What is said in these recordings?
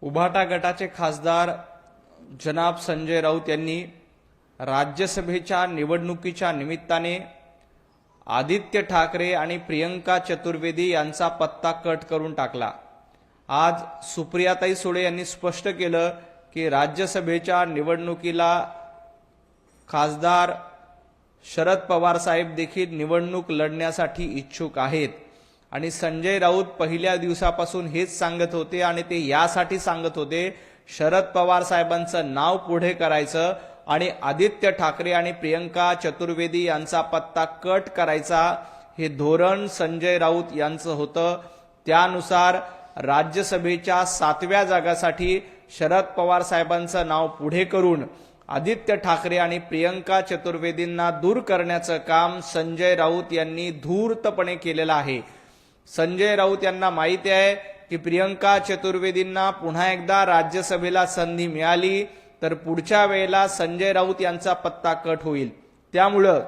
उभाटा गटाचे खासदार जनाब संजय राऊत यांनी राज्यसभेच्या निवडणुकीच्या निमित्ताने आदित्य ठाकरे आणि प्रियंका चतुर्वेदी यांचा पत्ता कट करून टाकला। आज सुप्रियाताई सुळे यांनी स्पष्ट केलं की राज्यसभेच्या निवडणुकीला खासदार शरद पवार साहेब देखील निवडणूक लढण्यासाठी इच्छुक आहेत आणि संजय राऊत पहिल्या दिवसापासून हेच सांगत होते आणि ते यासाठी सांगत होते शरद पवार साहेबांचं नाव पुढे करायचं आणि आदित्य ठाकरे आणि प्रियंका चतुर्वेदी यांचा पत्ता कट करायचा हे धोरण संजय राऊत यांचं होतं। त्यानुसार राज्यसभेच्या 7व्या जागासाठी शरद पवार साहेबांचं नाव पुढे करून आदित्य ठाकरे आणि प्रियंका चतुर्वेदींना दूर करण्याचं काम संजय राऊत यांनी धूर्तपणे केलेलं आहे। संजय राऊत यांना माहिती आहे की प्रियंका चतुर्वेदींना पुन्हा एकदा राज्यसभेला संधी मिळाली तर पुढच्या वेळेला संजय राऊत यांचा पत्ता कट होईल। त्यामुळं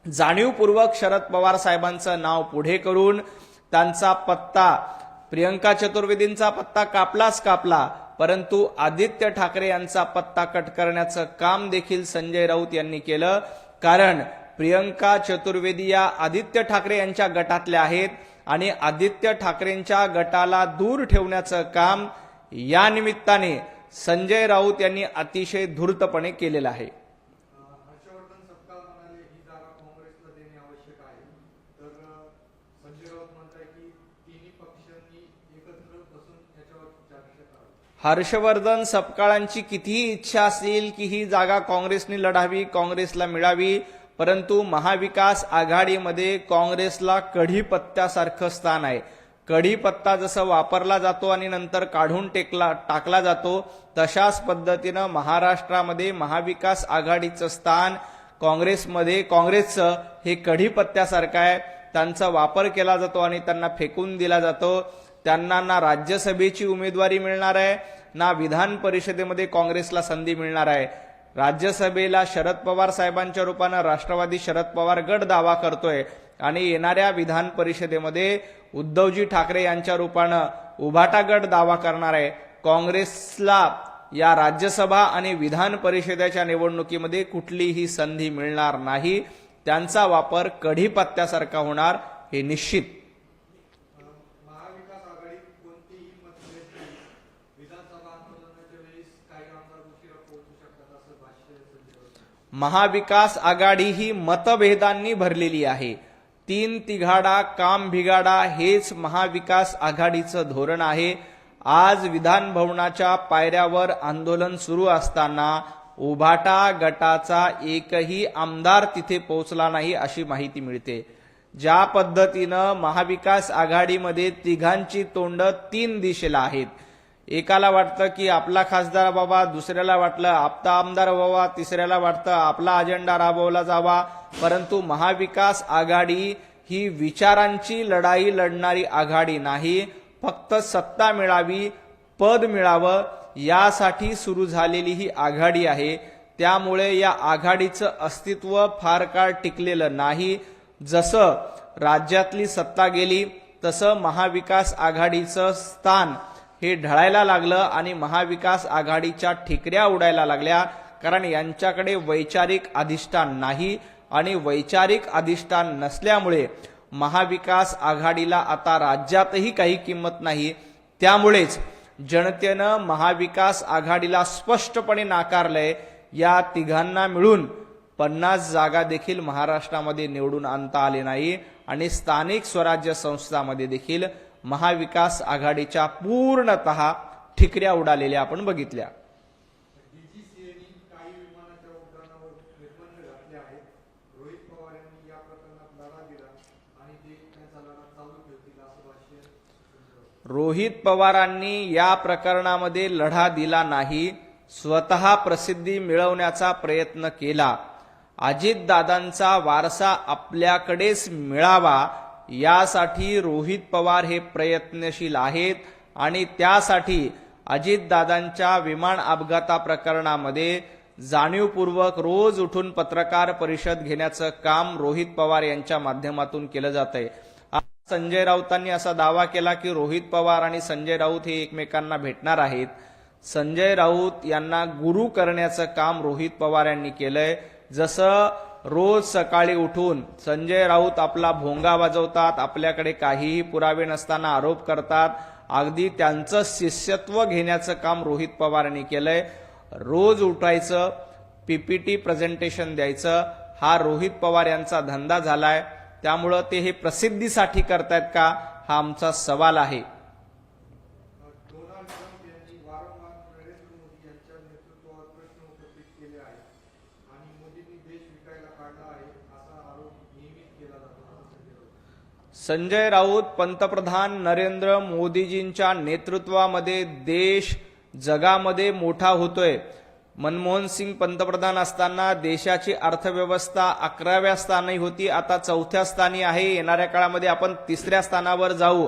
जाणीवपूर्वक शरद पवार साहेबांचं नाव पुढे करून त्यांचा पत्ता प्रियंका चतुर्वेदींचा पत्ता कापलाच कापला, परंतु आदित्य ठाकरे यांचा पत्ता कट करण्याचं काम देखील संजय राऊत यांनी केलं। कारण प्रियंका चतुर्वेदी या आदित्य ठाकरे यांच्या गटातल्या आहेत आणि आदित्य ठाकरेंच्या गटाला दूर ठेवण्याचं काम या निमित्ताने संजय राऊत यांनी अतिशय धूर्तपणे केलेलं आहे। हर्षवर्धन सपकाळ म्हणाले ही जागा काँग्रेसला देणे आवश्यक आहे, तर संजय राऊत म्हणताय की तिन्ही पक्षांनी एकत्र बसून याच्यावर चर्चा करावी। हर्षवर्धन सपकाळांची कितीही इच्छा असेल की ही जागा काँग्रेसने लढावी, काँग्रेसला मिळावी, परंतु महाविकास आघाडीमध्ये काँग्रेसला कढीपत्त्यासारखं स्थान आहे। कढीपत्ता जसं वापरला जातो आणि नंतर काढून टाकला जातो, तशाच पद्धतीनं महाराष्ट्रामध्ये महाविकास आघाडीचं स्थान काँग्रेसचं हे कढीपत्त्यासारखं आहे। त्यांचा वापर केला जातो आणि त्यांना फेकून दिला जातो। त्यांना ना राज्यसभेची उमेदवारी मिळणार आहे ना विधान परिषदेमध्ये काँग्रेसला संधी मिळणार आहे। राज्यसभेला शरद पवार साहेबांच्या रूपानं राष्ट्रवादी शरद पवार गट दावा करतोय आणि येणाऱ्या विधान परिषदेमध्ये उद्धवजी ठाकरे यांच्या रूपानं उभाटा गट दावा करणार आहे। काँग्रेसला या राज्यसभा आणि विधान परिषदेच्या निवडणुकीमध्ये कुठलीही संधी मिळणार नाही। त्यांचा वापर कढीपत्त्यासारखा होणार हे निश्चित। महाविकास आघाडीत कोणतीही मतभेद नाही, विधानसभा आंदोलनाच्या वेळेस काही आमदार उशिरा पोहोचू शकतात असं भाष्य संजय राऊत। महाविकास आघाडी ही मतभेदांनी भरलेली आहे। तीन तिघाडा काम भिगाडा हेच महाविकास आघाडीचं धोरण आहे। आज विधान भवनाच्या पायऱ्यावर आंदोलन सुरू असताना उभाटा गटाचा एकही आमदार तिथे पोहोचला नाही अशी माहिती मिळते। ज्या पद्धतीनं महाविकास आघाडीमध्ये तिघांची तोंड तीन दिशेला आहेत, एकाला वाटतं की आपला खासदार व्हावा, दुसऱ्याला वाटलं आपला आमदार व्हावा, तिसऱ्याला वाटतं आपला अजेंडा राबवला जावा, परंतु महाविकास आघाडी ही विचारांची लढाई लढणारी आघाडी नाही। फक्त सत्ता मिळावी, पद मिळावं यासाठी सुरू झालेली ही आघाडी आहे। त्यामुळे या आघाडीचं अस्तित्व फार काळ टिकलेलं नाही। जसं राज्यातली सत्ता गेली तसं महाविकास आघाडीचं स्थान हे ढळायला लागलं आणि महाविकास आघाडीच्या ठिकऱ्या उडायला लागल्या, कारण यांच्याकडे वैचारिक अधिष्ठान नाही आणि वैचारिक अधिष्ठान नसल्यामुळे महाविकास आघाडीला आता राज्यातही काही किंमत नाही। त्यामुळेच जनतेनं महाविकास आघाडीला स्पष्टपणे नाकारलंय। या तिघांना मिळून 50 जागा देखील महाराष्ट्रामध्ये निवडून आणता आले नाही आणि स्थानिक स्वराज्य संस्थांमध्ये देखील महाविकास आघाडीच्या पूर्णतः ठिकऱ्या उडालेल्या आपण बघितल्या। डीजीसीएने काही विमानाच्या उड्डाणावर निर्बंध घातले आहेत। रोहित पवार यांनी या प्रकरणात लढा दिला आणि ते त्यांचा लढा चालू ठेवतील असं भाष्य संजय राऊत। रोहित पवारांनी या प्रकरणामध्ये लढा दिला नाही, स्वतः प्रसिद्धी मिळवण्याचा प्रयत्न केला। अजितदादांचा वारसा आपल्याकडेच मिळावा यासाठी रोहित पवार हे प्रयत्नशील आहेत आणि त्यासाठी अजितदादांच्या विमान अपघाता प्रकरणामध्ये जाणीवपूर्वक रोज उठून पत्रकार परिषद घेण्याचं काम रोहित पवार यांच्या माध्यमातून केलं जातंय। संजय राऊतांनी असा दावा केला की रोहित पवार आणि संजय राऊत हे एकमेकांना भेटणार आहेत. संजय राऊत यांना गुरु करण्याचं काम रोहित पवार यांनी केलंय. जसं रोज सकाळी उठून संजय राऊत आपला भोंगा वाजवतात, आपल्याकडे काहीही पुरावे नसताना आरोप करतात, अगदी त्यांचं शिष्यत्व घेण्याचं काम रोहित पवार यांनी केलंय. रोज उठायचं, पीपीटी प्रेझेंटेशन द्यायचं, हा रोहित पवार यांचा धंदा झालाय. त्यामुळं ते हे प्रसिद्धीसाठी करतायत का, हा आमचा सवाल आहे. डोनाल्ड ट्रम्प यांनी वारंवार नरेंद्र मोदी यांच्या नेतृत्वावर प्रश्न उपस्थित केले आहेत आणि मोदींनी देश विकायला काढला आहे असा आरोप नेहमीच केला जातो. संजय राऊत पंतप्रधान नरेंद्र मोदीजींच्या नेतृत्वामध्ये देश जगामध्ये मोठा होतोय. मनमोहन सिंग पंतप्रधान असताना देशाची अर्थव्यवस्था 11व्या स्थानी होती, आता 4थ्या स्थानी आहे. येणाऱ्या काळामध्ये आपण 3ऱ्या स्थानावर जाऊ.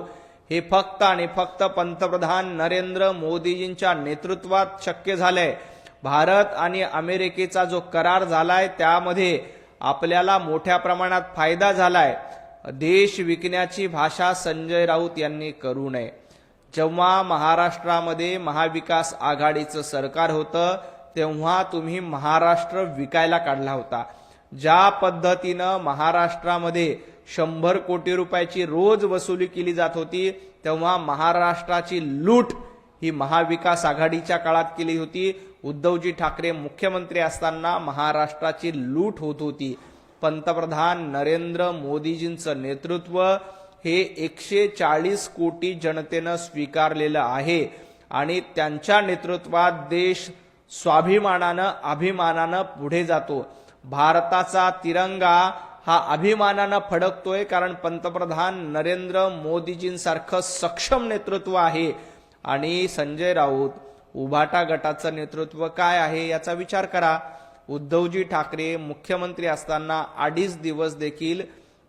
हे फक्त आणि फक्त पंतप्रधान नरेंद्र मोदीजींच्या नेतृत्वात शक्य झालंय. भारत आणि अमेरिकेचा जो करार झालाय त्यामध्ये आपल्याला मोठ्या प्रमाणात फायदा झालाय. देश विकण्याची भाषा संजय राऊत यांनी करू नये. जेव्हा महाराष्ट्रामध्ये महाविकास आघाडीचं सरकार होतं तेव्हा तुम्ही महाराष्ट्र विकायला काढला होता. ज्या पद्धतीनं महाराष्ट्रामध्ये 100 कोटी रुपयाची रोज वसुली केली जात होती तेव्हा महाराष्ट्राची लूट ही महाविकास आघाडीच्या काळात केली होती. उद्धवजी ठाकरे मुख्यमंत्री असताना महाराष्ट्राची लूट होत होती. पंतप्रधान नरेंद्र मोदीजींचं नेतृत्व हे 140 कोटी जनतेनं स्वीकारलेलं आहे आणि त्यांच्या नेतृत्वात देश स्वाभिमानानं अभिमानानं पुढे जातो. भारताचा तिरंगा हा अभिमानानं फडकतोय कारण पंतप्रधान नरेंद्र मोदीजींसारखं सक्षम नेतृत्व आहे. आणि संजय राऊत उभाटा गटाचं नेतृत्व काय आहे याचा विचार करा. उद्धवजी ठाकरे मुख्यमंत्री असताना 2.5 दिवस देखील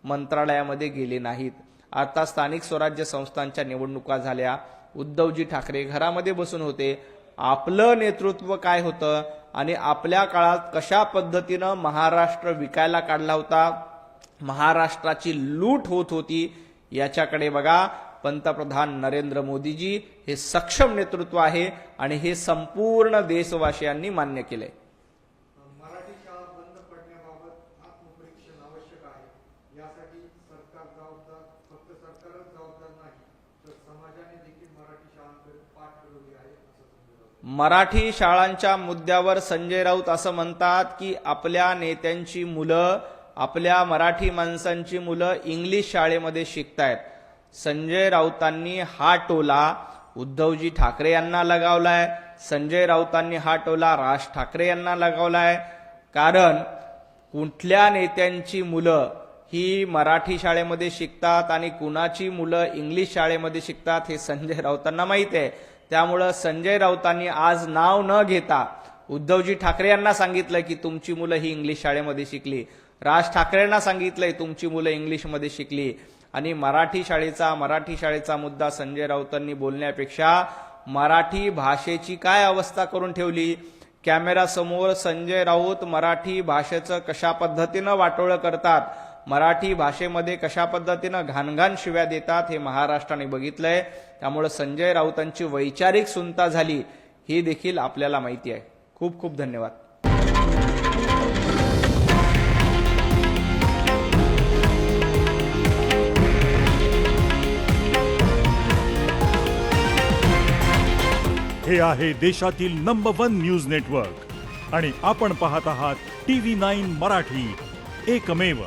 मंत्रालयामध्ये गेले नाहीत. आता स्थानिक स्वराज्य संस्थांच्या निवडणुका झाल्या, उद्धवजी ठाकरे घरामध्ये बसून होते. आपलं नेतृत्व काय होतं आणि आपल्या काळात कशा पद्धतीनं महाराष्ट्र विकायला काढला होता, महाराष्ट्राची लूट होत होती याच्याकडे बघा. पंतप्रधान नरेंद्र मोदीजी हे सक्षम नेतृत्व आहे आणि हे संपूर्ण देशवासियांनी मान्य केलंय. मराठी शाळा बंद पडण्याबाबत आत्मपरीक्षण आवश्यक आहे. यासाठी सरकार जबाबदार, फक्त सरकारच जबाबदार नाही तर समाजाने देखील मराठी शाळांकडे पाठ फिरवली आहे असं समजलं. मराठी शाळांच्या मुद्द्यावर संजय राऊत असं म्हणतात की आपल्या नेत्यांची मुलं, आपल्या मराठी माणसांची मुलं इंग्लिश शाळेमध्ये शिकतायत. संजय राऊतांनी हा टोला उद्धवजी ठाकरे यांना लगावलाय. संजय राऊतांनी हा टोला राज ठाकरे यांना लगावलाय. कारण कुठल्या नेत्यांची मुलं ही मराठी शाळेमध्ये शिकतात आणि कुणाची मुलं इंग्लिश शाळेमध्ये शिकतात हे संजय राऊतांना माहित आहे. त्यामुळं संजय राऊतांनी आज नाव न घेता उद्धवजी ठाकरे यांना सांगितलं की तुमची मुलं ही इंग्लिश शाळेमध्ये शिकली, राज ठाकरेंना सांगितलंय तुमची मुलं इंग्लिशमध्ये शिकली. आणि मराठी शाळेचा मुद्दा संजय राऊतांनी बोलण्यापेक्षा मराठी भाषेची काय अवस्था करून ठेवली. कॅमेरासमोर संजय राऊत मराठी भाषेचं कशा पद्धतीनं वाटोळं करतात, मराठी भाषेमध्ये कशा पद्धतीनं घाणघाण शिव्या देतात हे महाराष्ट्राने बघितलंय. त्यामुळे संजय राऊतांची वैचारिक सुनता झाली ही देखील आपल्याला माहिती आहे. खूप खूप धन्यवाद. हे आहे देशातील नंबर 1 न्यूज नेटवर्क आणि आपण पाहत आहात TV9 मराठी, एकमेव.